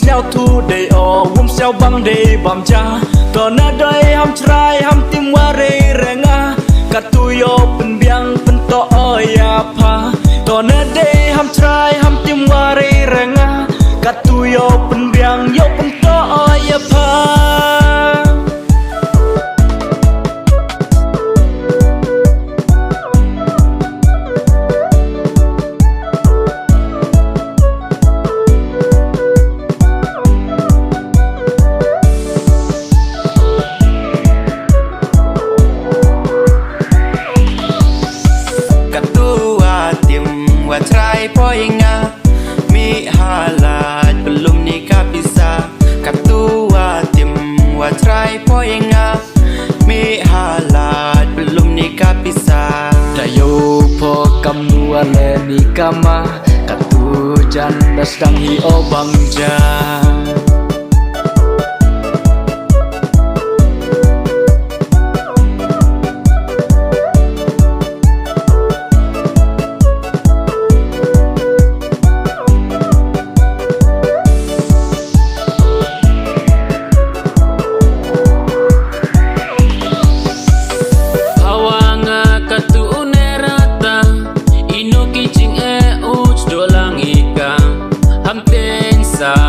xeo thu đầy o vum xeo băng đầy bàm cha còn ở đây ham trai ham tim qua rê renga cả tu yo pen biang pen to ya pa còn ở đây ham trai ham tim qua rê renga cả tu yo pen biang yo pen to ya pa try poinga mi halat belum nikah bisa katua tim wa try poinga mi halat belum nikah bisa dayo po kamua le nikama katu janda sedang hi obangja sa